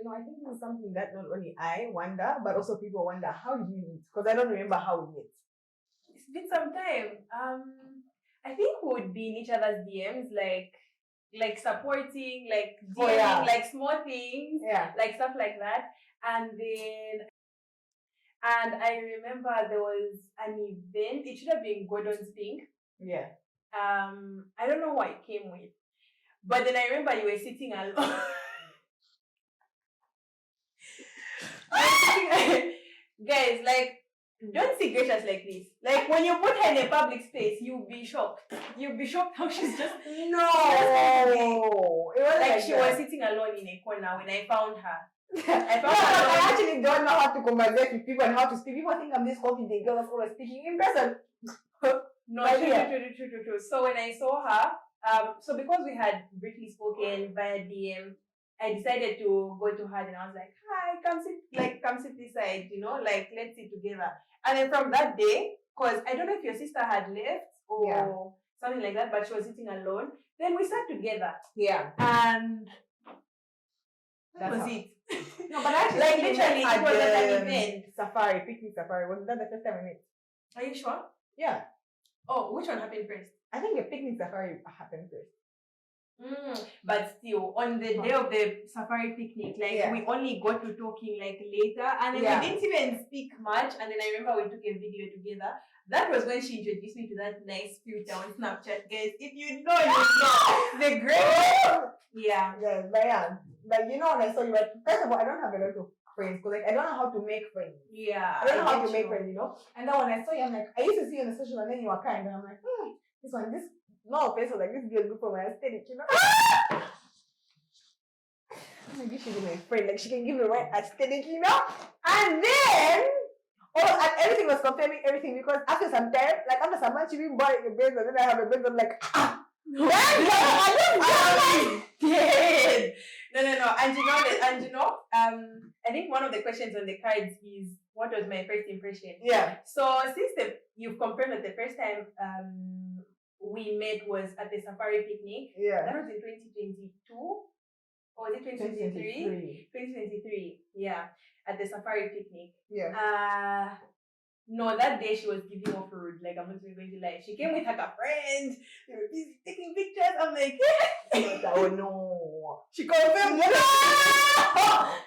So, I think this is something that not only I wonder, but also people wonder, how did we meet? Because I don't remember how we met. It's been some time. I think we would be in each other's DMs, like supporting, like DMing, like small things, like stuff like that. And I remember there was an event. It should have been Gordon's Pink. Yeah. I don't know what it came with, but then I remember you were sitting alone. Guys, like, don't see Gracious like this. Like, when you put her in a public space, you'll be shocked. You'll be shocked how she's just... No! It was like she was sitting alone in a corner when I found her. I actually don't know how to converse with people and how to speak. People think I'm this confident girl that's always speaking in person. No, true. So when I saw her, so because we had briefly spoken via DM, I decided to go to her and I was like, hi, come sit this side, like, let's sit together. And then from that day, because I don't know if your sister had left or something like that, but she was sitting alone. Then we sat together. Yeah. And that was it. No, but actually, like literally, it was at an event. Picnic safari. Was that the first time we met? Are you sure? Yeah. Oh, which one happened first? I think the picnic safari happened first. But still, on the day of the safari picnic, we only got to talking later, and then we didn't even speak much. And then I remember we took a video together. That was when she introduced me to that nice filter on Snapchat, guys. If you know, you know the great. Yeah. Yeah, but like when I saw you, first of all, I don't have a lot of friends because I don't know how to make friends. Yeah. I don't know how to make friends, And then when I saw you, I'm like, I used to see you on the social, and then you were kind, and I'm like, this no offense, like this girl good for my aesthetic, Maybe she's my friend, like she can give me the right aesthetic, And then and everything was confirming everything because after some time, like after some months, you didn't buy your brains, and then I have a brains, I'm like, No. And I think one of the questions on the cards is, what was my first impression? Yeah. So since you've confirmed that the first time we met was at the safari picnic. Yeah. That was in 2022. Or was it 2023? 2023. Yeah. At the safari picnic. Yeah. No, that day she was giving off rude. Like, I'm not even going to lie. She came with her friend. They were busy taking pictures. I'm like, oh no. She confirmed.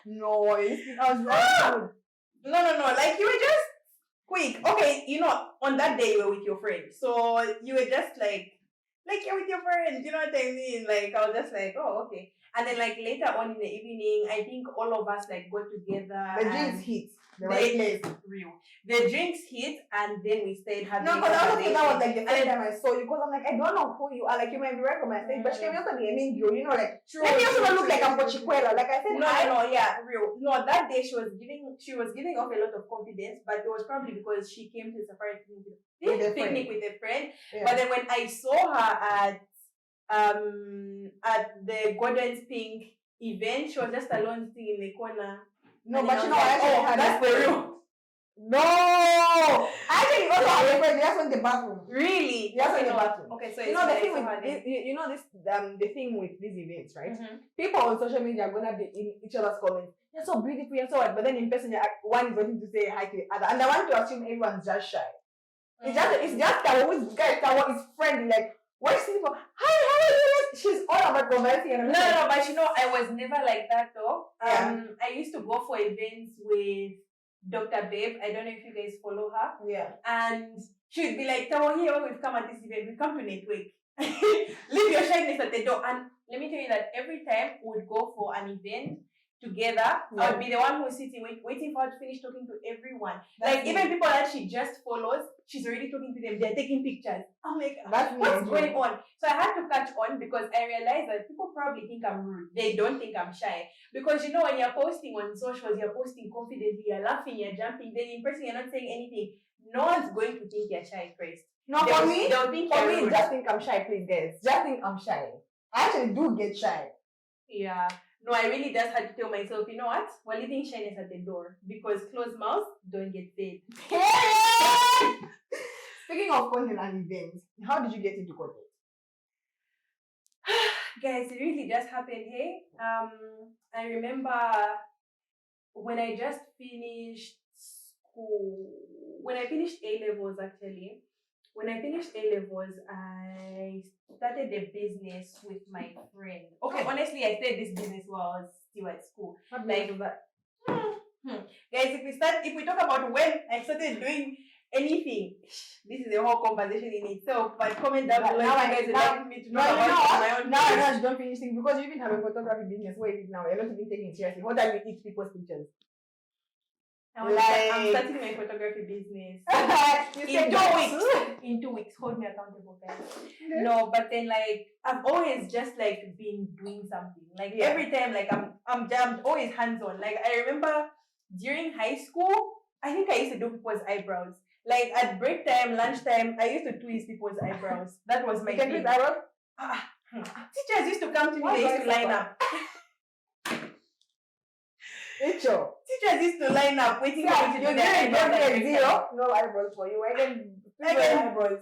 No, I was wrong. No. Like, you were just quick. Okay, on that day you were with your friend. So you were just like you're with your friend. You know what I mean? Like, I was just like, oh, okay. And then later on in the evening, I think all of us got together. The drinks hit. The right place. Real. The drinks hit, and then we stayed having. No, because I don't think that was the first time I saw you. Because I'm like, I don't know who you are. Like, you might be right from my stage, but she can also be a mean girl. True. Maybe you also look like a Pochiquela. Like I said, real. No, that day she was giving off a lot of confidence, but it was probably because she came to the safari picnic with a friend. Yeah. But then when I saw her at the Gordon's Pink event, she was just alone sitting in the corner. No, but that's for real. No! I think also have a friend just went to the bathroom. Really? Just went to the bathroom. Okay, so the thing with the thing with these events, right? Mm-hmm. People on social media are gonna be in each other's comments. You're so beautiful, you're so what? But then in person, one is wanting to say hi to the other, and I want to assume everyone's just shy. Mm-hmm. It's just that Tabo is friendly, like. Why is people? Hi, how are you? She's all about conversing. No, but I was never like that though. I used to go for events with Dr. Babe. I don't know if you guys follow her. Yeah. And she'd be like, Tabo, here we've come at this event. We've come to network. Leave your shyness at the door. And let me tell you that every time we would go for an event together, I would be the one who's sitting waiting for her to finish talking to everyone. Even people that she just follows, she's already talking to them. They're taking pictures. I'm like, what's going on? So I had to catch on because I realized that people probably think I'm rude. They don't think I'm shy. Because when you're posting on socials, you're posting confidently, you're laughing, you're jumping, then in person you're not saying anything. No one's going to think you're shy first. No, for me, just think I'm shy, please, guys. Just think I'm shy. I actually do get shy. Yeah. No, I really just had to tell myself, you know what? We're leaving shyness at the door because closed mouths don't get fed. Speaking of content and events, how did you get into content? guys, it really just happened. Hey, I remember when I just finished school. When I finished A levels, actually. When I finished A levels, I started a business with my friend. Okay, honestly, I started this business while I was still at school. What Like, business was that? Guys, if we talk about when I started doing anything, this is a whole conversation in itself. But comment down below if you guys would like me to know about my own now I business. know you don't finish things because you even have a photography business. Where is it now? You're not even taking it seriously. What time you eat people's pictures? I'm starting my photography business. You In said 2 that. weeks. In 2 weeks. Hold me accountable, guys. No, but then like I've always just like been doing something. Like every time, like I'm always hands-on. Like I remember during high school, I think I used to do people's eyebrows. Like at break time, lunchtime, I used to twist people's eyebrows. That was my You can thing. twist eyebrows? Teachers used to come to me, Why they do used I to line suffer? up. Echo. Teachers used to line up waiting Yeah, for me to you do their didn't eyebrows. at break time. zero. No eyebrows for you. I can eyebrows.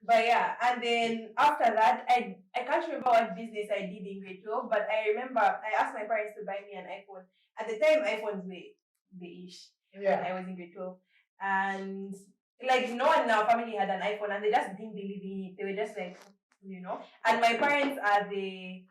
But yeah, and then after that, I can't remember what business I did in grade 12, but I remember I asked my parents to buy me an iPhone. At the time, iPhones were the-ish when I was in grade 12. And like no one in our family had an iPhone and they just didn't believe in it. They were just like, And my parents are the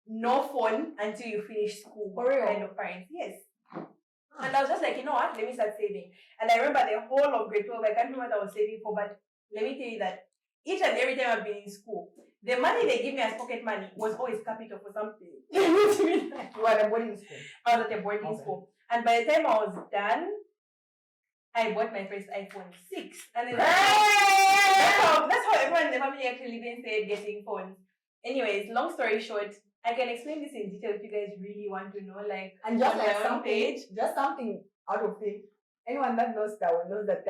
no phone until you finish school kind of parents. Yes. And I was just like, you know what? Let me start saving. And I remember the whole of grade 12, I can't remember what I was saving for, but let me tell you that each and every time I've been in school, the money they give me as pocket money was always capital for something. You were at a boarding school. I was at a boarding school. And by the time I was done, I bought my first iPhone 6. And then that's how everyone in the family actually then started getting phones. Anyways, long story short, I can explain this in detail if you guys really want to know. Like, and just on like my own something, page. just something out of thing. Anyone that knows that knows that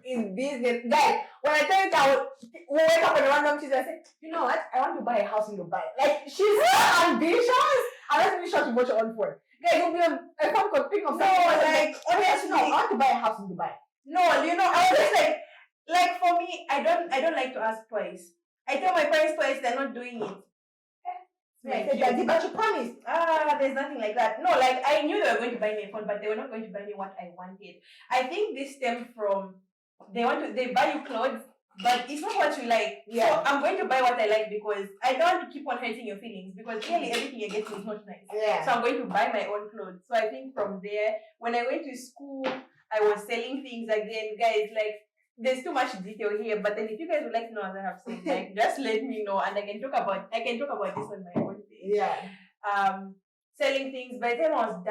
is business. Guys, when I tell you that we wake up on a random Tuesday, I say, you know what? I want to buy a house in Dubai. Like, she's so ambitious. I'm not even sure to watch your own phone. Guys, you'll be a phone call thing of something. Like, honestly, no, I want to buy a house in Dubai. No, I was just like for me, I don't like to ask twice. I tell my parents twice, they're not doing it. But you promised. There's nothing like that. No, like I knew they were going to buy me a phone, but they were not going to buy me what I wanted. I think this stemmed from they buy you clothes, but it's not what you like. Yeah. So I'm going to buy what I like because I don't want to keep on hurting your feelings because clearly everything you're getting is not nice. Yeah. So I'm going to buy my own clothes. So I think from there, when I went to school, I was selling things again, guys. Like there's too much detail here, but then if you guys would like to know, as I have said, like just let me know, and I can talk about this on my own page. Yeah. Selling things. By the time I was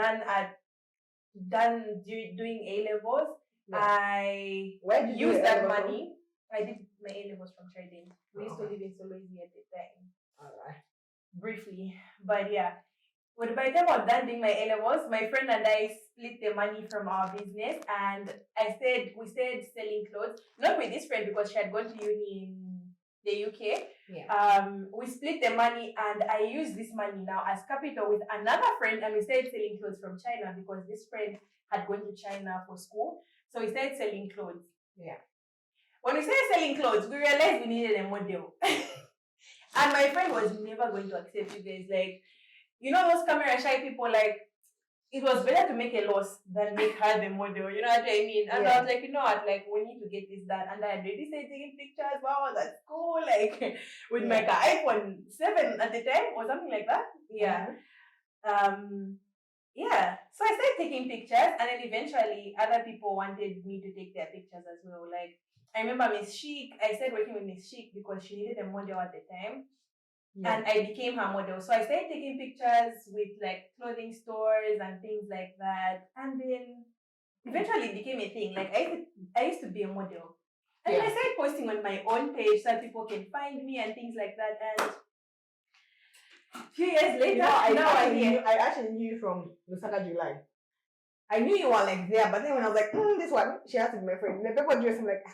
done doing A levels, I used that money. I did my A levels from trading. We used to live in Solwezi at the time. Alright. Briefly, but yeah. But by the time I was done doing my A levels, my friend and I split the money from our business, and we started selling clothes. Not with this friend because she had gone to uni in the UK. Yeah. We split the money, and I used this money now as capital with another friend, and we started selling clothes from China because this friend had gone to China for school. So we started selling clothes. Yeah. When we started selling clothes, we realized we needed a model. And my friend was never going to accept you guys. Like, you know those camera shy people, like, it was better to make a loss than make her the model. You know what I mean? And I was like, you know what, like, we need to get this done. And I had already started taking pictures while I was at school, like, with my iPhone 7 at the time or something like that. Yeah. So I started taking pictures, and then eventually other people wanted me to take their pictures as well. Like, I remember Miss Chic, I started working with Miss Chic because she needed a model at the time. Yeah. And I became her model. So I started taking pictures with like clothing stores and things like that. And then eventually it became a thing. Like I used to be a model. And then I started posting on my own page so that people can find me and things like that. And a few years later, I actually knew you from Lusaka July. I knew you were like there, but then when I was like, this one, she has to be my friend. The people dress, I'm like,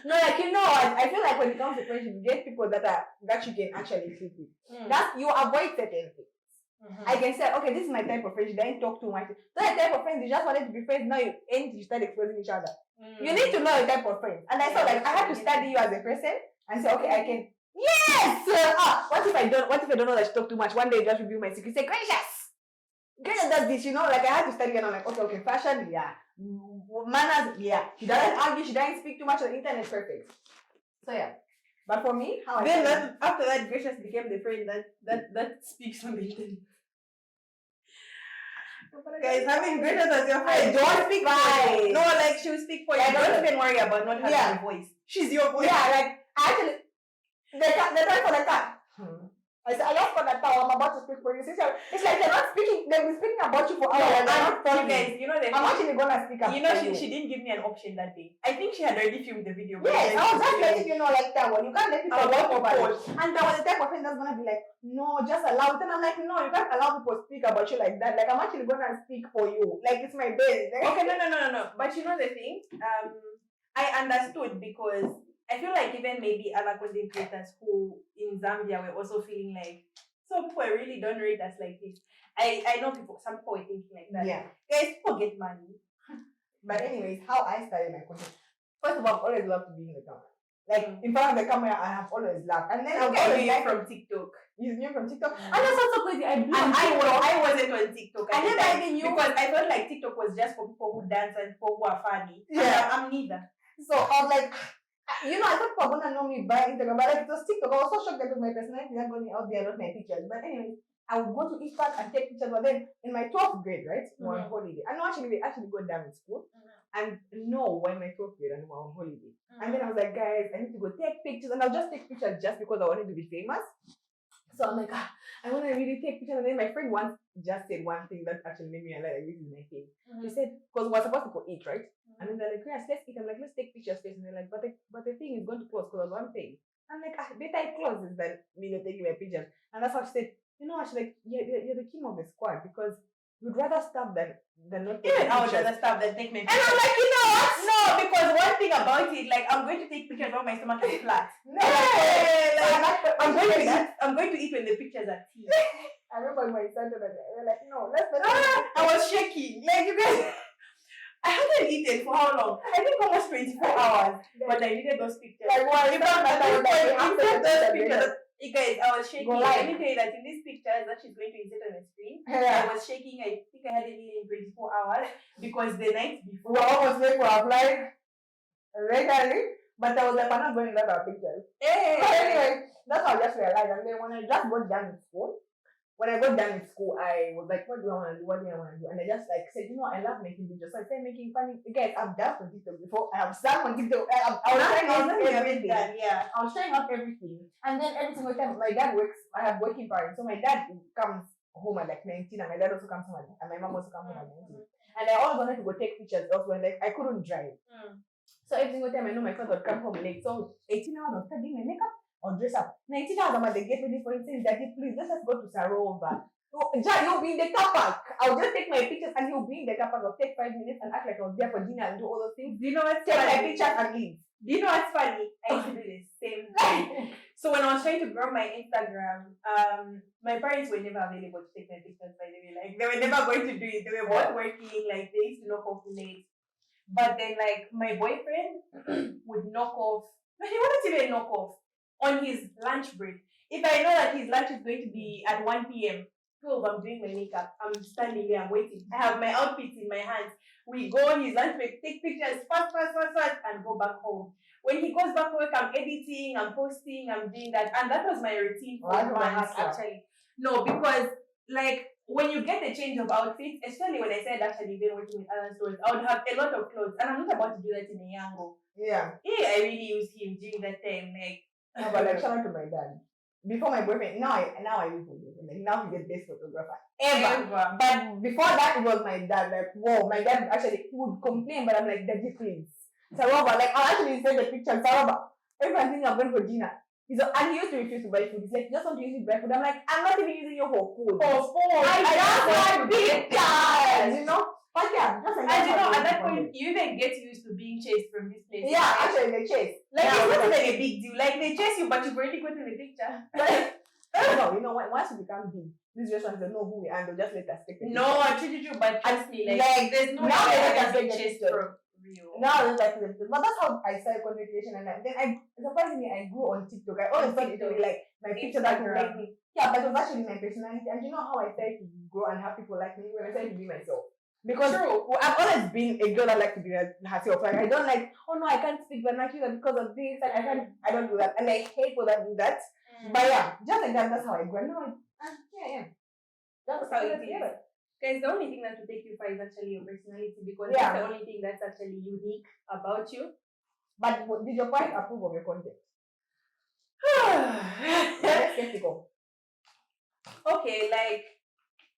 no, like, you know, I feel like when it comes to friendship, you get people that you can actually click with. That you avoid certain things. I can say, okay, this is my type of friendship. Then talk too much. That type of friends, you just wanted to be friends. Now you start exposing each other. You need to know your type of friends. And I felt like I had to study you as a person and say, okay, Yes! What if I don't know that she talk too much? One day you just reveal my secret. Say, Gracious! Gracious does this, like I had to study and I'm like, okay, fashion, yeah. Manners, yeah. She doesn't argue, she doesn't speak too much on the internet, perfect. So yeah. But for me, after that, Gracious became the friend that speaks on the internet. Guys, having Gracious as your friend, don't speak for you. No, like she'll speak for you. Don't even worry about not having a voice. She's your voice. Yeah, like actually, the time for the cat. I said, I just got that I'm about to speak for you. It's like they're not speaking. They've been speaking about you for hours. You guys, I'm actually gonna speak up. She didn't give me an option that day. I think she had already filmed the video. Yes, I was just letting you know like that one. You can't let people walk over it. And there was a type of friend that's gonna be like, no, just allow it. And I'm like, no, you can't allow people to speak about you like that. Like I'm actually gonna speak for you. Like it's my baby. Okay, no. But you know the thing? I understood because I feel like even maybe other content creators who in Zambia were also feeling like, so people really don't rate us like this. I know some people were thinking like that. Yeah. Guys, people get money. But anyways, how I started my content. First of all, I've always loved to be in the camera. Like in front of the camera, I have always laughed. And then I was always like from TikTok. You knew from TikTok? And that's also crazy. I wasn't on TikTok. I never even knew because I felt like TikTok was just for people who dance and people who are funny. Yeah. I'm neither. So I was like, I thought people were gonna know me by Instagram, but like it was TikTok. I was so shocked that my personality not going out there, not my pictures. But anyway, I would go to each park and take pictures. But then in my 12th grade, right, we were on holiday. I know actually we actually go down in school. And no, we're in my 12th grade and we were on holiday. And then I was like, guys, I need to go take pictures. And I'll just take pictures just because I wanted to be famous. So I'm like, I want to really take pictures. And then my friend once just said one thing that actually made me realize like, this is my thing. She said, because we're supposed to go eat, right? And then they're like, yes, let's eat. I'm like, let's take pictures first. And they're like, but the thing is going to close because of one thing. I'm like, better it closes than me not taking my pictures. And that's how she said, she's like, you're the king of the squad because you'd rather stop than not take pictures. I would rather stop than take my pictures. And I'm like, you know what? No, because one thing about it, like, I'm going to take pictures when my stomach is flat. I'm going to eat when the pictures are tea. I remember my son and they were like, no, let's not. I was shaking. Like, you guys, I hadn't eaten for how long? I think almost 24 hours. But I needed those pictures. Like, what? Those pictures. You guys, I was shaking. Let me tell you that in these pictures that she's going to insert on the screen, I was shaking. I think I had it in 24 hours because the night before. We were almost late for our flight regularly, but I was like, I'm not going to let our pictures. So anyway, that's how I just realized. And then when I just got done with school, I was like, what do I want to do? And I just like said, I love making videos. So I started making funny. Guys, I've done on TikTok before. I have sung on TikTok. I was trying out everything. I was trying out everything. And then every single time, my dad works. I have working parents. So my dad comes home at like 19, and my dad also comes home and my mom also comes home at 19. And I always wanted to go take pictures also, and like I couldn't drive. So every single time I know my father would come home late. So 18 hours of studying my makeup. Or dress up. 19 hours I'm at the gate waiting for him saying, Daddy, please, let's just go to Sarova. He'll be in the car park. I'll just take my pictures and he'll be in the car park. I'll take 5 minutes and act like I was there for dinner and do all those things. Do you know what's take funny? my pictures and leave. Do you know what's funny? I used to do the same thing. So when I was trying to grow my Instagram, my parents were never available to take my pictures, by the way. Like, they were never going to do it. They were both working. Like, they used to knock off late. But then, like, my boyfriend would knock off. No, he wouldn't even knock off. On his lunch break. If I know that his lunch is going to be at 1 p.m., 12, I'm doing my makeup. I'm standing there, I'm waiting. I have my outfits in my hands. We go on his lunch break, take pictures, fast, and go back home. When he goes back to work, I'm editing, I'm posting, I'm doing that. And that was my routine for months, actually. No, because, like, when you get a change of outfits, especially when I said actually been working with other stores, I would have a lot of clothes. And I'm not about to do that in a Yango. Yeah. I really used him during that time, like, no, but like shout out to my dad. Before my boyfriend, now I live with him. Like now he's the best photographer ever. But before that, it was my dad. Like, whoa, my dad actually would complain, but I'm like, Daddy, please. Saroba, like I'll actually send the picture. Saroba, everyone thinking I'm going for dinner. And he used to refuse to buy food. He's like, just want to use it to buy food. I'm like, I'm not even using you for food. I just want pictures, But yeah, just like and at that point, you even get used to being chased from this place. Yeah, right? Actually, they chase. Like, it's not even a big deal. Like, they chase you, but you've already gotten the picture. No, once you become big, these restaurants don't know who we are, they'll just let us take the picture. No, true, but trust me, like there's no way I can get chased from real. Now I just like them. But that's how I started content creation, and then I surprisingly I grew on TikTok. I always thought it would be like my picture that would like me. Yeah, but it was actually my personality. And you know how I started to grow and have people like me when I started to be myself. Because I've always been a girl that likes to be herself. Like I don't like, oh no, I can't speak vernacular because of this. Like I don't do that, and I hate people that do that. But yeah, just like that, that's how I grew. No, yeah. That's how it is. Because the only thing that will take you far is actually your personality, because that's the only thing that's actually unique about you. But did your parents approve of your content? Very skeptical. Okay, like,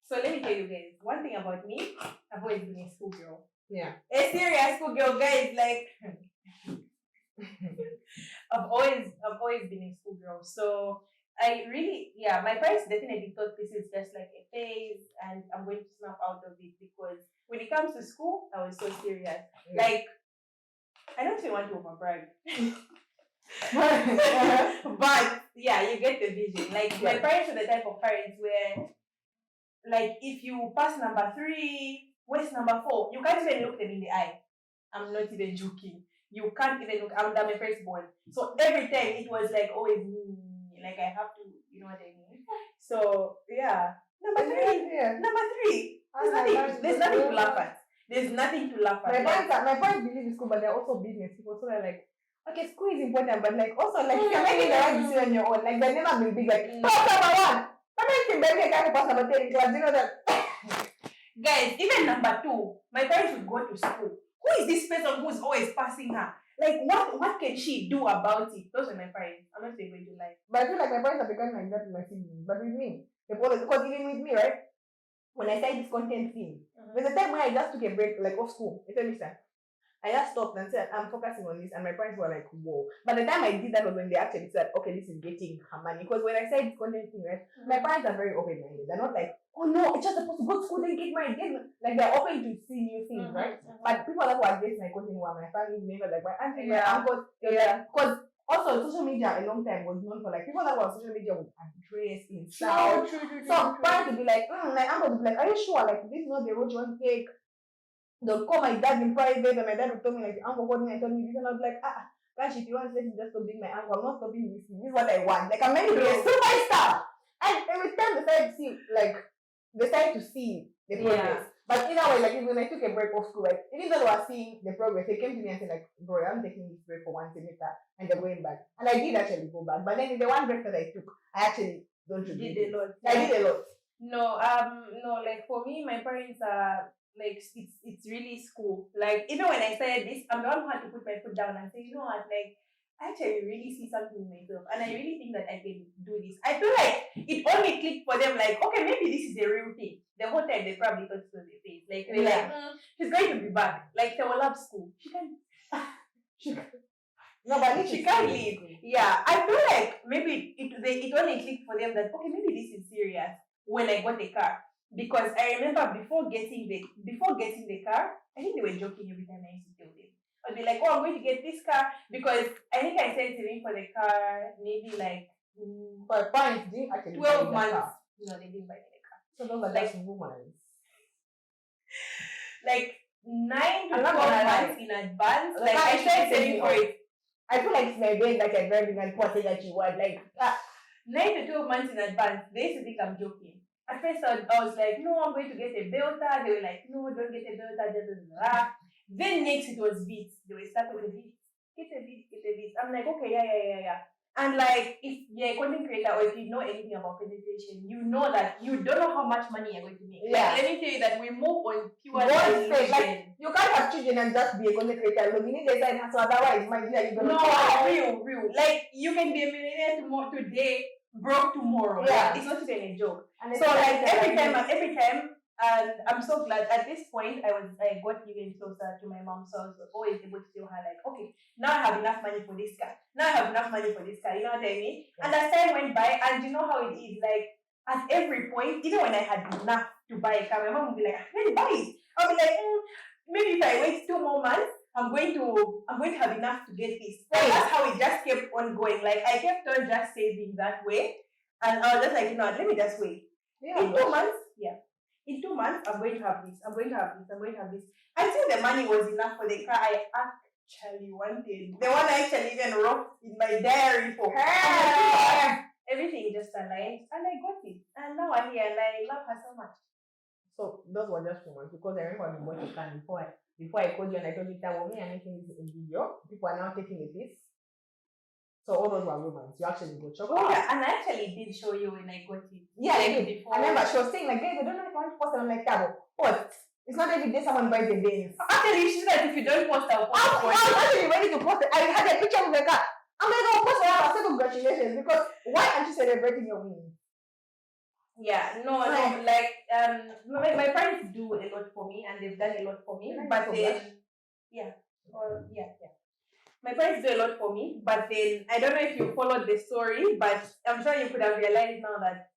so let me tell you guys, one thing about me, I've always been a schoolgirl. Yeah. A serious schoolgirl, guys, like I've always been a schoolgirl. So I really, my parents definitely thought this is just like a phase and I'm going to snap out of it, because when it comes to school, I was so serious. Yeah. Like, I don't even want to overbrag. But yeah, you get the vision. Like, my parents were the type of parents where, like, if you pass number 3, where's number 4? You can't even look them in the eye. I'm not even joking. You can't even look. I'm my firstborn. So every time it was like always like I have to, you know what I mean? So yeah. Number 3. There's nothing to laugh at. There's nothing to laugh at. My parents believe in school, but they're also business people. So they're like, okay, school is important, but like also like you're making the right decision on your own. Like they've never been big like pass number 1. My parents think baby I can't pass number 10 in class. You know that. Guys, even number 2, my parents would go to school. Who is this person who's always passing her? Like, what can she do about it? Those are my parents. I'm not saying going to lie. But I feel like my parents have become like that with my siblings. But with me, because even with me, right? When I started this content thing, there's a time when I just took a break, like off school. You understand? I just stopped and said, I'm focusing on this. And my parents were like, whoa. But the time I did that was when they actually said, okay, this is getting her money. Because when I started this content thing, right? My parents are very open-minded. They're not like, oh no, it's just supposed to go to school, then get married. Like, they're open to see new things, right? But people that were against my content were my family members, like my auntie, my uncles. Because also social media a long time was known for like people that were on social media would address, insult. So parents would be like, my uncle would be like, are you sure? Like, this is not the road you want to take. They'll call my dad in private, and my dad would tell me like, the uncle called me and told me this, and I was like, Rash, if you want to let him just stop being my uncle, I'm not stopping this. This is what I want. Like, I'm meant to be a superstar. And every time they started to see the progress. But either way, like when I took a break off school, like even though they were seeing the progress, they came to me and said like, bro, I'm taking this break for 1 semester and they're going back. And I did actually go back. But then the one break that I took, I actually don't regret it. I did a lot. No, like for me, my parents are like it's really school. Like even when I started this, I'm the one who had to put my foot down and say, you know what, like I actually really see something in myself, and I really think that I can do this. I feel like it only clicked for them, like, okay, maybe this is a real thing. The whole time they probably thought it was a phase. Like they're like, she's going to be back. Like they will love school. She can't. No, but she can't leave. Yeah, I feel like maybe it only clicked for them that okay, maybe this is serious when I got the car. Because I remember before getting the car, I think they were joking every time I used to tell them. I'd be like, oh, I'm going to get this car, because I think I said saving for the car maybe like for parents didn't actually 12 months. No, they didn't buy me the car. So those are like women. Like 9 to 12 months in advance. Like I started saving for it. I feel like it's my brain like a very big and poor thing that you want. Like 9 to 12 months in advance. They used to think I'm joking. At first I was like, no, I'm going to get a Belta. They were like, no, don't get a Belta. Then next it was Beats. They were stuck with the Beats. Get a Beats. I'm like, okay, yeah. And like, if you're a content creator or if you know anything about content creation, you know that you don't know how much money you're going to make. Yeah. Like, let me tell you that we move on pure illusion. Like, you can't have children and just be a content creator. You need a side hustle, otherwise, my dear, you're gonna real. Like, you can be a millionaire today, broke tomorrow. Yeah. Like, it's not even a joke. And so like every time, and I'm so glad at this point I got even closer to my mom, so I was always able to tell her like, okay, now I have enough money for this car. You know what I mean? Yeah. And as time went by, and you know how it is, like at every point, even when I had enough to buy a car, my mom would be like, let me buy it. I'll be like, maybe if I wait 2 more months, I'm going to have enough to get this. And that's how it just kept on going. Like I kept on just saving that way. And I was just like, you know, let me just wait. Yeah, in 2 months, in 2 months, I'm going to have this, I'm going to have this, I'm going to have this. Until the money was enough for the car I actually wanted. The one I actually even wrote in my diary for her. Everything just aligned and I got it. And now I'm here and I love her so much. So those were just rumors because I remember we bought a car before I called you and I told you that me I'm making this in video. People are now taking a piece. So all those were rumors. You actually got your car. Oh yeah, and I actually did show you when I got it. Yeah, like I did. before. I remember she was saying like, guys, I don't know if I want to post it. I'm like, Tabo, what? It's not every day someone buys a Benz. Actually, she said if you don't post, I'll post I it. was actually ready to post it. I had a picture of the car. I'm like, oh, post it. I said congratulations because why aren't you celebrating your win? Yeah, no, like my parents do a lot for me and they've done a lot for me. But then yeah. My parents do a lot for me, but then I don't know if you followed the story, but I'm sure you could have realized now that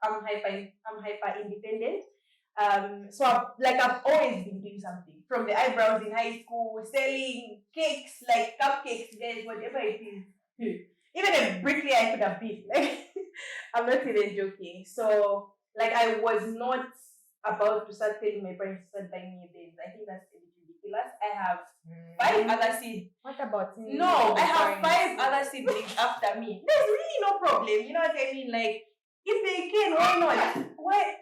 I'm hyper independent. So I've always been doing something. From the eyebrows in high school, selling cakes, like cupcakes, guys, whatever it is. Even a bricklayer I could have been. Like I'm not even joking. So like I was not about to start telling my parents to start buying me things. I think that's a bit ridiculous. I have 5 other siblings. What about me? No, I have 5 other siblings after me. There's really no problem. You know what I mean? Like if they can, why not? Why?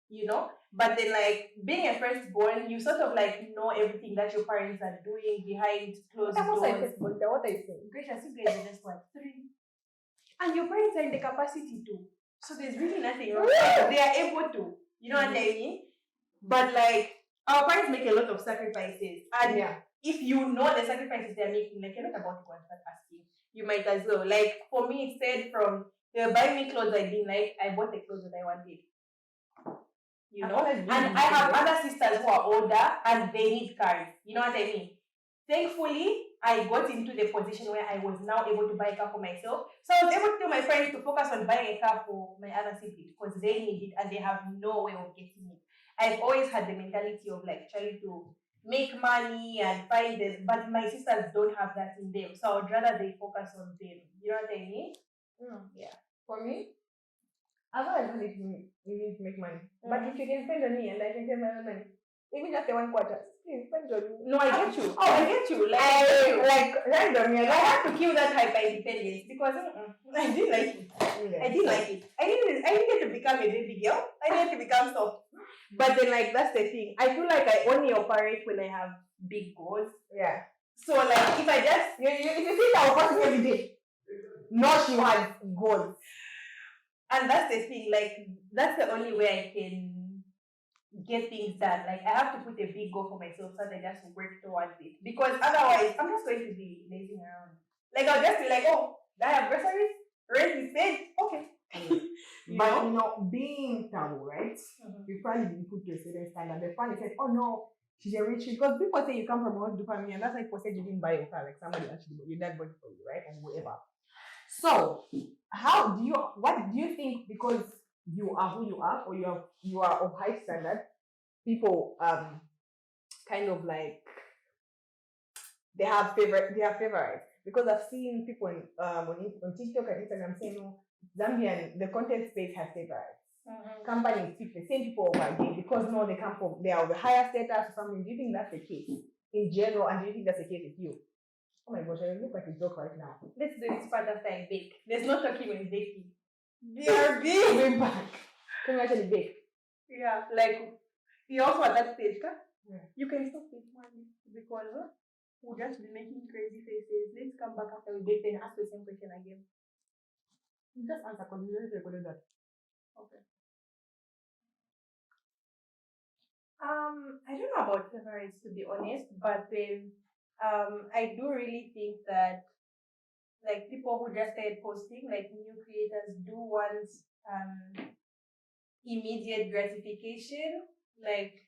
You know? But then like being a firstborn, you sort of like know everything that your parents are doing behind closed doors. What are you saying? Gracious, you guys are just what? 3. And your parents are in the capacity to. So there's really nothing wrong. They are able to. You know what I mean? But like our parents make a lot of sacrifices. And if you know the sacrifices they're making, like you're not about to go and start asking. You might as well. Like for me, it said from they were buying me clothes I didn't like, I bought the clothes that I wanted. You know? And I have other sisters who are older and they need cars. You know what I mean? Thankfully, I got into the position where I was now able to buy a car for myself. So I was able to tell my parents to focus on buying a car for my other siblings because they need it and they have no way of getting it. I've always had the mentality of like trying to make money and find this, but my sisters don't have that in them. So I would rather they focus on them. You know what I mean? Yeah. For me, I've always wanted to need to make money. But if you can spend on me and I can spend my own money, even just a 1 quarter, please spend on me. No, I get you. I get you. Like randomly. I have to kill that hyper independence because I didn't like it. I didn't like it. I didn't get to become a baby girl. I didn't get to become soft. But then like that's the thing. I feel like I only operate when I have big goals. Yeah. So like if I just if you think I will pass every day, not you have goals. And that's the thing, like that's the only way I can get things done. Like I have to put a big goal for myself so that I just work towards it. Because otherwise I'm just going to be lazing around. Like I'll just be like, oh, I have groceries, rent is paid, okay. But you know, being Tabo, right? You probably been put to a certain standard. The family said, oh no, she's a rich, because people say you come from a well-to-do family, and that's why people said you didn't buy a car, like somebody actually, your dad bought it for you, right? And whatever. So, what do you think, because you are who you are, or you are of high standard, people kind of like they have favorites? Because I've seen people on TikTok and Instagram saying, no, Zambian, the content space has favorites. Companies pick the same people over again because no, they are of a higher status or something. Do you think that's the case in general, and do you think that's the case with you? Oh my gosh, I look like a joke right now. Let's do this part after I bake. There's no talking when baking. BRB! Way back. Can you actually bake? Yeah, like you also at that stage, yeah. You can stop with money because we'll just be making crazy faces. Let's come back after we bake and ask the same question again. Just answer because you already recorded that. Okay. I don't know about favorites to be honest, but then I do really think that like people who just started posting, like new creators, do want immediate gratification. Like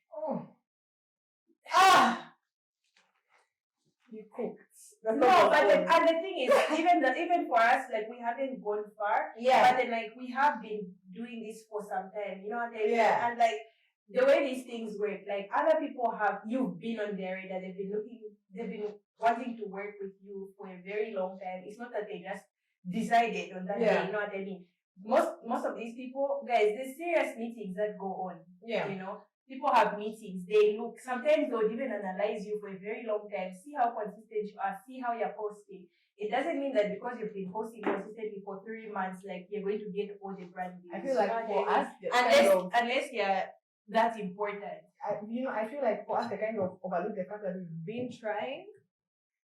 you cooked. No, but and the thing is, even for us, like we haven't gone far. Yeah. But then like we have been doing this for some time. You know what I mean? Yeah. And like the way these things work, like other people you've been on their radar, they've been wanting to work with you for a very long time. It's not that they just decided on that day, you know what I mean? most of these people, guys, there's serious meetings that go on. Yeah. You know, people have meetings. They look. Sometimes they'll even analyze you for a very long time. See how consistent you are. See how you're posting. It doesn't mean that because you've been posting consistently for 3 months, like you're going to get all the brand deals. I feel like for us, unless you're that important. I feel like for us, they kind of overlook the fact that we've been trying.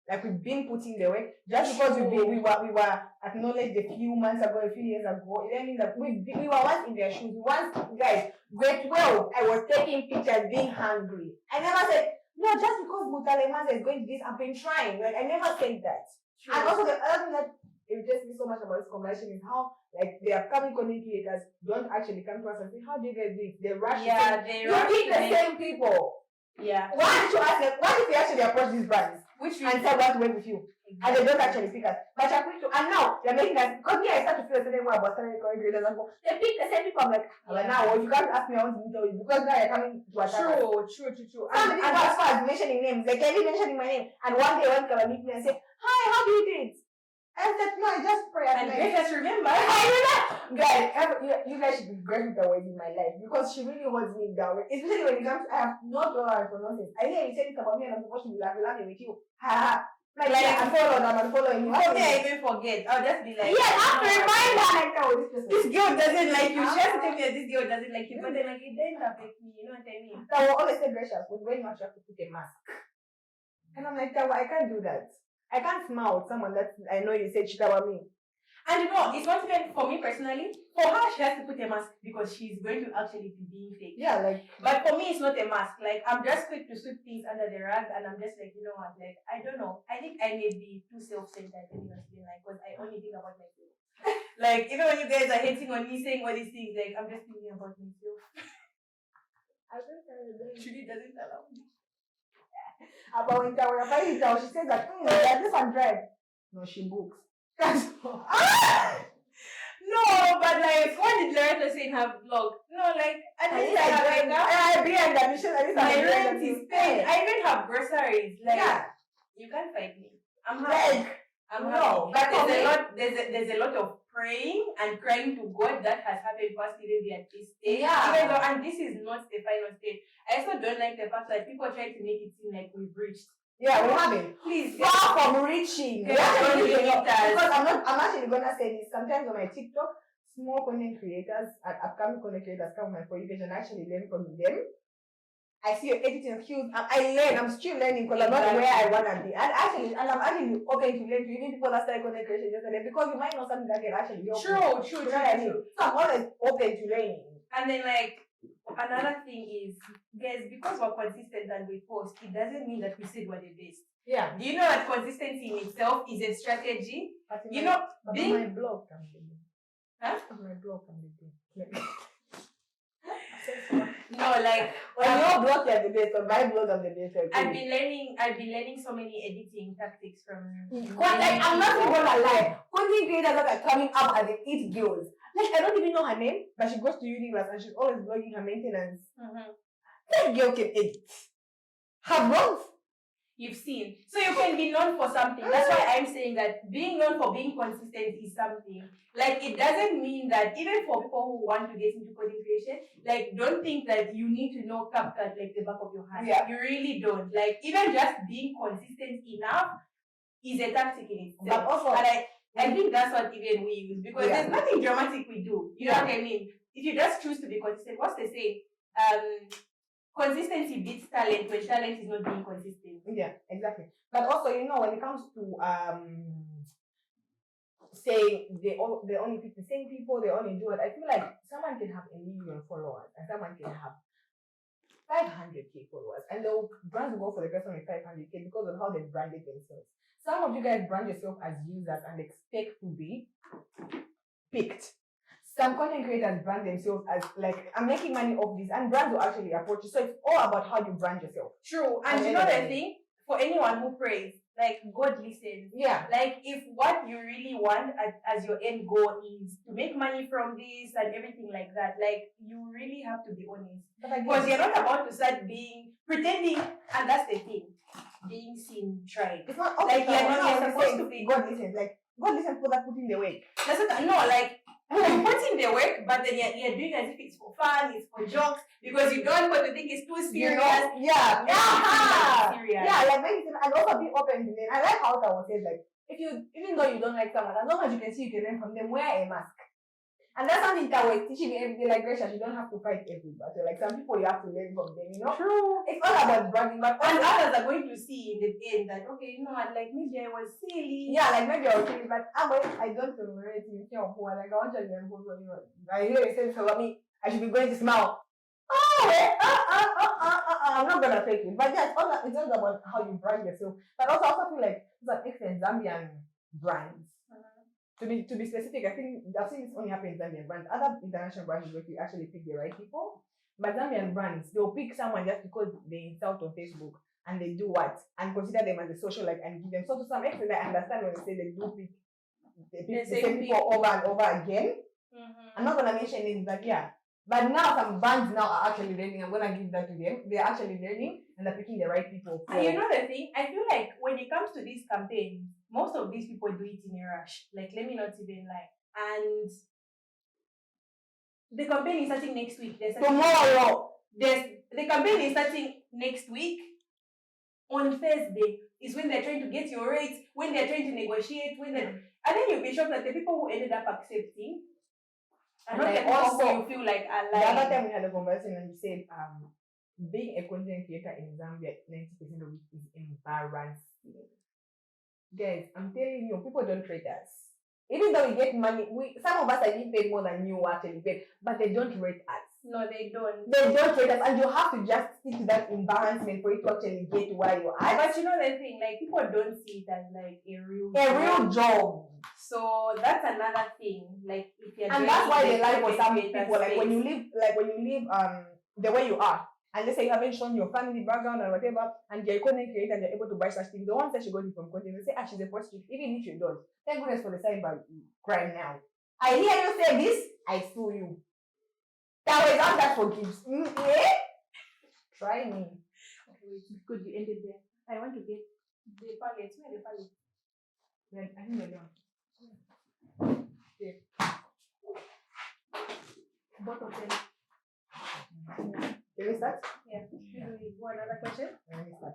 Like we've been putting the work just because we were acknowledged a few months ago, a few years ago. It didn't mean that we were once in their shoes. Once, guys, grade 12, I was taking pictures, being hungry. I never said no. Just because Mutalemanza is going to this, I've been trying. Like I never said that. True. And also the other thing that irritates me so much about this conversation is how like the upcoming content creators don't actually come to us and say, how do you guys do it? They rush. Yeah, they rush. You the same people. Yeah. Why did you ask them? Why did you actually approach these brands? And say what went with you? Exactly. And they don't actually pick us. But you're quick to, and now they're making us, because me, I start to feel a certain way about certain creators and go, they pick the same people. I'm like, now, if you can't ask me, I want to tell you, because now you're coming to attack us. True. And as far as mentioning names, they can be mentioning my name. And one day, one come and meet me and say, hi, how do you do it? I said, no, I just pray. And you guys remember. Guys, you guys should be grateful with in my life because she really holds me down. Especially when it comes to, I have no tolerance for nonsense. I hear you say this about me and I'm supposed to be laughing with you. Ha. Like I'm following you. How may I even forget? I'll just be like, yeah, I have to remind her like, no, this girl doesn't like you. She has to tell me that this girl doesn't like you. But then like, it doesn't affect me. You know what I mean? I will always say gracious when you actually have to put a mask. And I'm like, I can't do that. I can't smile with someone that I know you said shit about me. And you know, it's not even for me personally. For her, she has to put a mask because she's going to actually be being fake. Yeah, like. But for me, it's not a mask. Like, I'm just quick to sweep things under the rug, and I'm just like, you know what? Like, I don't know. I think I may be too self-centered, honestly, like, because I only think about myself. Like, even when you guys are hating on me, saying all these things, like, I'm just thinking about myself. I think Julie doesn't allow me. About when she says that, this one drive. No, she books. No, but like, what did Loretta say in her vlog? No, like, at least I have my rent is paid. I even have groceries. Like, yeah. You can't fight me. I'm happy. I'm happy. But there's a lot of praying and crying to God that has happened past maybe at this stage. Yeah. Even though, and this is not the final stage. I also don't like the fact that people try to make it seem like we've reached. Yeah, we haven't. Please. Far from reaching. Because I'm actually gonna say this. Sometimes on my TikTok, small content creators and upcoming content creators come on my For You page and actually learn from them. I see your editing skills. I learn. I'm still learning because I'm not where I wanna be. And I'm actually open to learn to even people that start content creation just like because you might know something that can actually help. True. You know what I mean? So I'm always open to learning. And then like another thing is, guys, because we're consistent and we post, it doesn't mean that we said we're the best. Yeah. Do you know that consistency in itself is a strategy? You know, my blog can be. Huh? My blog can be. No, like on your blog you're the best, on my blog I'm the best. I've been learning so many editing tactics from. Like I'm not even gonna lie. Content creators that are coming up as the it girls. Like I don't even know her name, but she goes to uni class and she's always blogging her maintenance. Mm-hmm. That girl can edit. Her blogs. You've seen. So you can be known for something. That's why I'm saying that being known for being consistent is something. Like it doesn't mean that even for people who want to get into content creation, like don't think that you need to know CapCut like the back of your hand. Yeah. You really don't. Like even just being consistent enough is a tactic in itself. But also, and I think that's what even we use because there's nothing dramatic we do. You know what I mean? If you just choose to be consistent, what's they say? Consistency beats talent when talent is not being consistent. Yeah, exactly. But also, you know, when it comes to saying they only pick the same people, they only do it. I feel like someone can have 1 million followers and someone can have 500k followers, and brands will go for the person with 500k because of how they branded themselves. Some of you guys brand yourself as users and expect to be picked. Some content creators brand themselves as like, I'm making money off this, and brands will actually approach you. So it's all about how you brand yourself. True. And you know the thing? For anyone who prays, like God listens. Yeah. Like if what you really want as your end goal is to make money from this and everything like that, like you really have to be honest. Because you're not about to start pretending, and that's the thing. Being seen, tried. It's not okay. Like you're supposed to be. God listens. Like God listens for that putting the weight. That's what no, like You put in the work, but then you're doing as if it's for fun, it's for jokes, because you don't want to think it's too serious. Yeah. Serious. Yeah, like maybe and also be open to them. I like how Tawo says like even though you don't like someone, as long as you can see you can learn from them, wear a mask. And that's something Tawo is teaching me every day, like Gracia, you don't have to fight everybody. Like some people you have to learn from them, True. It's all about bragging, but and others are going to see in the end that okay, you know what, like maybe I was silly. Yeah, like maybe I was silly, but I don't tolerate you. Like I want to learn who I hear you say so me, I should be going to smile. I'm not gonna fake it. But yeah, it's all about how you brand yourself. But also I also feel like to an extent Zambian brands. To be specific, I think I've seen this only happen in Zambian brands. Other international brands where you actually pick the right people. But Zambian brands, they'll pick someone just because they insult on Facebook and they do what? And consider them as a social like and give them. So to some extent I understand when they say they do pick the same people over and over again. I'm not gonna mention names, but yeah. But now some bands now are actually learning. I'm gonna give that to them. They're actually learning and they're picking the right people. And you know the thing, I feel like when it comes to these campaigns, most of these people do it in a rush. Like let me not even lie. And the campaign is starting next week. Tomorrow. The campaign is starting next week. On Thursday is when they're trying to get your rates, when they're trying to negotiate, and then you'll be shocked that the people who ended up accepting are not the people you feel like are lying. The other time we had a conversation and you said being a content creator in Zambia, 90% of it is embarrassing. Guys, I'm telling you, people don't rate us. Even though we get money, some of us are being paid more than you actually paid, but they don't rate us. No, they don't. They don't rate us, and you have to just stick to that embarrassment for you to actually get where you are. But you know the thing, like people don't see it as like a real job. So that's another thing. Like if you're and that's why they lie for some people. Like when you live the way you are. And let's say you haven't shown your family background and whatever, and you're a content creator and you're able to buy such things. The one that she got it from content, they say, she's a prostitute. Even if you don't, thank goodness for the cyber crime now. I hear you say this, I sue you. That way, that forgives. Yeah? Try me. Okay, wait, because you ended there. I want to get the pallets. Where are the pallets? I think they're done. Yeah. Both of them. Can we start? Yeah. One other question? Let me start.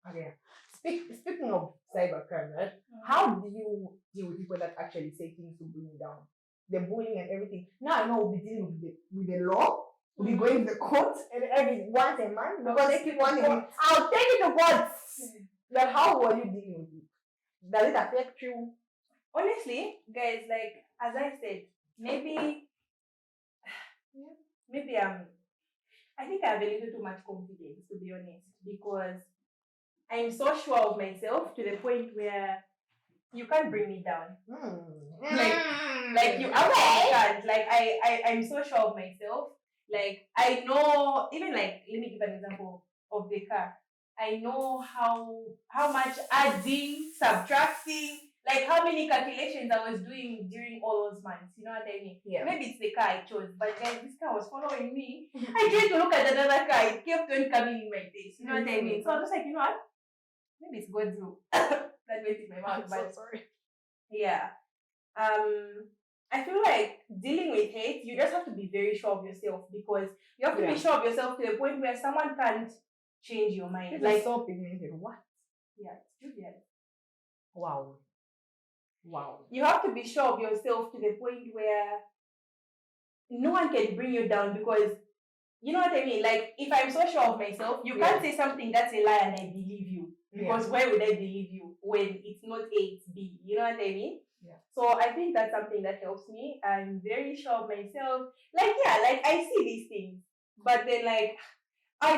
Okay. Speaking of cybercrime, right? How do you deal with people that actually say things to bring you down? The bullying and everything. Now I know we'll be dealing with the law. We'll be going to the court once a month because I'll take it to court. But how were you dealing with it? Does it affect you? Honestly, guys, like as I said, maybe I think I have a little too much confidence, to be honest, because I'm so sure of myself to the point where you can't bring me down. Like you can't. Like I'm so sure of myself. Like I know, even like let me give an example of the car. I know how much adding, subtracting, like how many calculations I was doing during all those months. You know what I mean? Yeah. Maybe it's the car I chose, but guys, this car was following me. I tried to look at another car, it kept on coming in my face. You know what I mean? So I was like, you know what? Maybe it's God's will. That went in my mouth. I'm so sorry. Yeah. I feel like dealing with hate, you just have to be very sure of yourself, because you have to be sure of yourself to the point where someone can't change your mind. It's like so pigmented. What? Yeah, it's Julian. Wow. You have to be sure of yourself to the point where no one can bring you down, because you know what I mean? Like if I'm so sure of myself, you can't say something that's a lie and I believe you. Because why would I believe you when it's not A, it's B? You know what I mean? Yeah. So I think that's something that helps me. I'm very sure of myself. Like I see these things, but then like I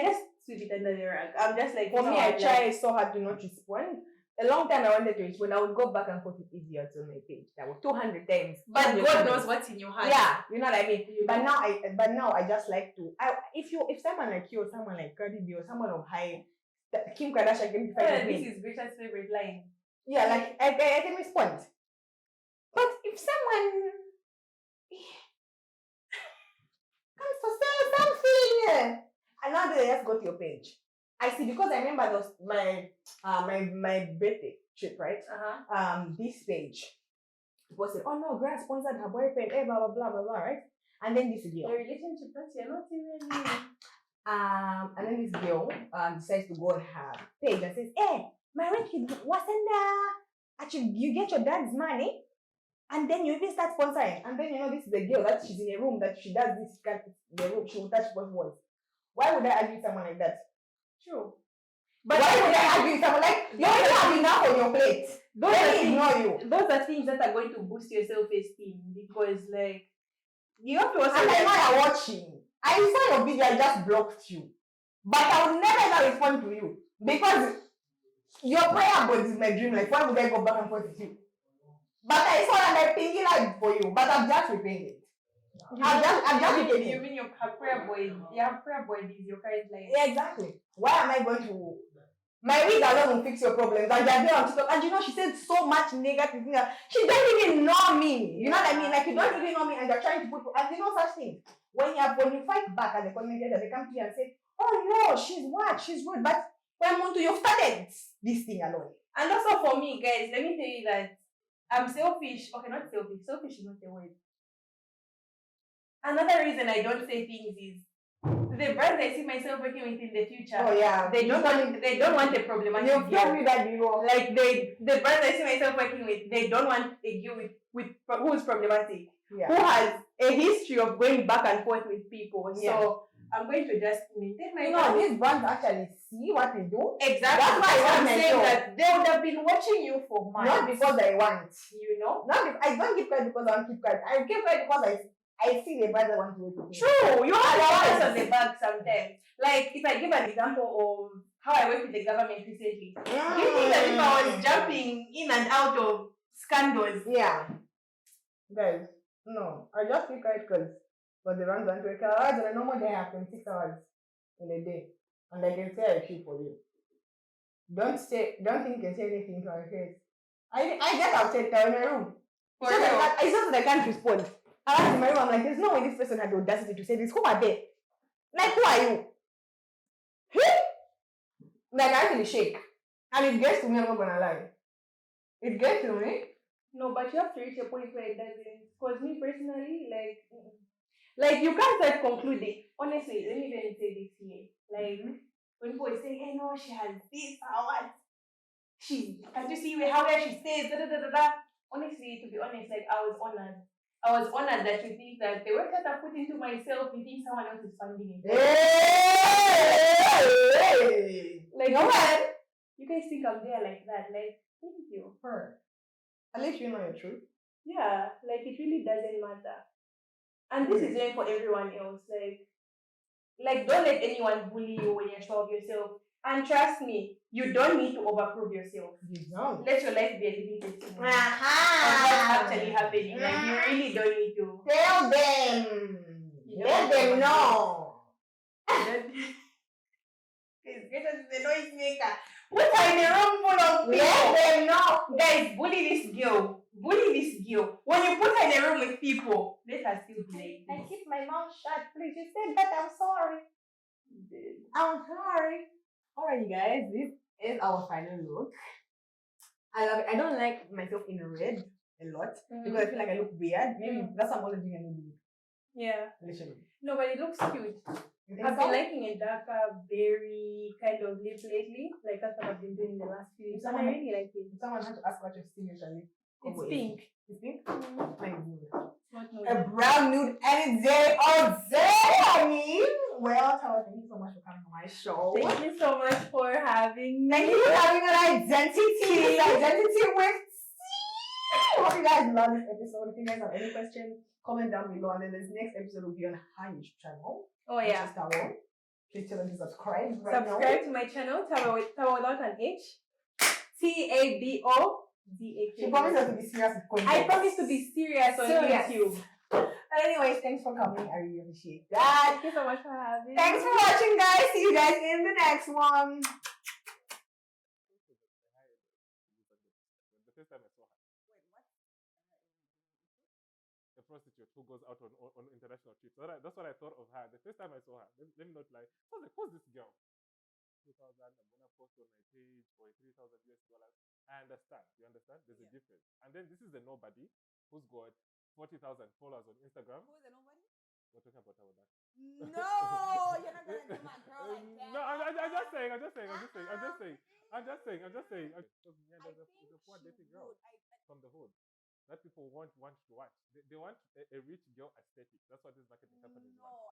just sweep it under the rug. I'm just like, for me, I try so hard to not respond. A long time I wanted to respond. I would go back and forth with idiots on my page. That was 200 times. But God knows what's in your heart. Yeah, you know what I mean. But now I just like to. If someone like you or someone like Cardi B or someone of high, Kim Kardashian can be fighting this is Greta's favorite line. Yeah, like I can respond. But if someone comes to sell something, and now they just go to your page. I see, because I remember those my birthday trip, right? This page, People said, oh no, Grace sponsored her boyfriend, blah, blah, blah, blah, blah, right? And then this girl. The relationship that you're not even And then this girl decides to go on her page and says, hey, my rich kid, what's in there? Actually, you get your dad's money, and then you even start sponsoring. And then, this is the girl that she's in a room that she does this, the room, she will touch both walls. Why would I argue with someone like that? true. But why would I argue with someone like, you already have enough on your plate? Those are things that are going to boost your self-esteem, because like you have to also and then when you're watching, I saw your video, I just blocked you. But I will never ever respond to you. Because your prayer board is my dream. Like, why would I go back and forth with you? But I saw that I'm thinking like for you. But I've just repented. I've just repented. You mean your prayer boy? Yeah, prayer boy is your kind like. Yeah, exactly. Why am I going to? My wig alone will fix your problems. And they're there on TikTok. And she said so much negative things. She don't even know me. You know what I mean? Like, you don't even know me, and they're trying to put. And such things. When you fight back as a commentator, they come to you and say, oh no, she's what? She's rude. But when you've started this thing alone. And also for me, guys, let me tell you that I'm selfish. Okay, not selfish. Selfish is not the word. Another reason I don't say things is the brands I see myself working with in the future. Oh yeah. They don't want a problematic You've told me that before. Like the brands I see myself working with, they don't want a girl with who's problematic. Yeah. Who has a history of going back and forth with people. Yeah. So I'm going to just maintain my these brands actually see what we do. Exactly. That's why I'm saying that they would have been watching you for months. Not because I want. I don't give credit because I want to keep credit. I give credit because I see the brands I want to work with. True. You have the ones on the bag sometimes. Like if I give an example of how I worked with the government recently. Do you think that if I was jumping in and out of scandals? Yeah. Guys, no. I just keep credit because the brands want to work hours, and I normal they have 26 hours in a day. And I can say I shoot for you. Don't think you can say anything to my face. I get upset in my room. For real. It's just that I can't respond. I went in my room, I'm like, there's no way this person had the audacity to say this. Who are they? Like, who are you? Like, I actually shake. And it gets to me, I'm not gonna lie. It gets to me. No, but you have to reach a point where it doesn't. Because me personally, like you can't start concluding. Honestly, let me even say this here. Like, when people say, hey, no, she has this or what? Can't you see how where she stays? Da, da, da, da, da. Honestly, to be honest, like, I was honored. I was honored that you think that the work that I put into myself, you think someone else is funding it. Hey! Like, no man. You guys think I'm there like that. Like, thank you. At least you know your truth. Yeah, like, it really doesn't matter. And this is even for everyone else. Like, don't let anyone bully you when you're sure of yourself. And trust me, you don't need to overprove yourself. You don't. Let your life be a living testimony of Aha! what's actually happening. Like, you really don't need to. Tell them. Let them know. It's better than the noise maker. Put her in a room full of people. Let them know. Guys, bully this girl. When you put her in a room with people, let her still be like, I keep my mouth shut, please. You said that. I'm sorry. I'm sorry. Alright, you guys, this is our final look. I love it. I don't like myself in red a lot because I feel like I look weird. Maybe that's why I'm always doing a new look. Yeah. Literally. No, but it looks cute. I've been liking a darker, very kind of lip lately. Like that's what I've been doing in the last few weeks. And I really like it. If someone had to ask what your signature lip, it's pink. It's pink? Not nude. A brown nude any day, all day, honey. Well, Tabo, thank you so much for coming on my show. Thank you so much for having me. Thank you for having an identity. Identity with C. Hope you guys love this episode. If you guys have any questions, comment down below. And then this next episode will be on her YouTube channel. Oh yeah. Tabo. Please tell them to subscribe. Subscribe to my channel, Tabo without an H. Tabo Daka. She promised us to be serious with content. I promise to be serious on YouTube. But anyways, thanks for coming. I really appreciate that. Thank you so much for having me. Thanks for watching, guys. See you guys in the next one. The first time I saw her. Wait, what? A prostitute who goes out on international trips. That's what I thought of her. The first time I saw her, let me not lie. I was like, who's this girl? 2,000, I'm gonna post on my page for $3,000 US. I understand. You understand? There's a difference. And then this is the nobody. who's got 40,000 followers on Instagram. Who's the nobody? We're talking about Tabo Daka. No, you're not gonna do my girl like that. No, I'm just saying. Because yeah, I there's a think poor she dating girl would. from the hood that people want to watch. They want a rich girl aesthetic. That's what these marketing companies want. No,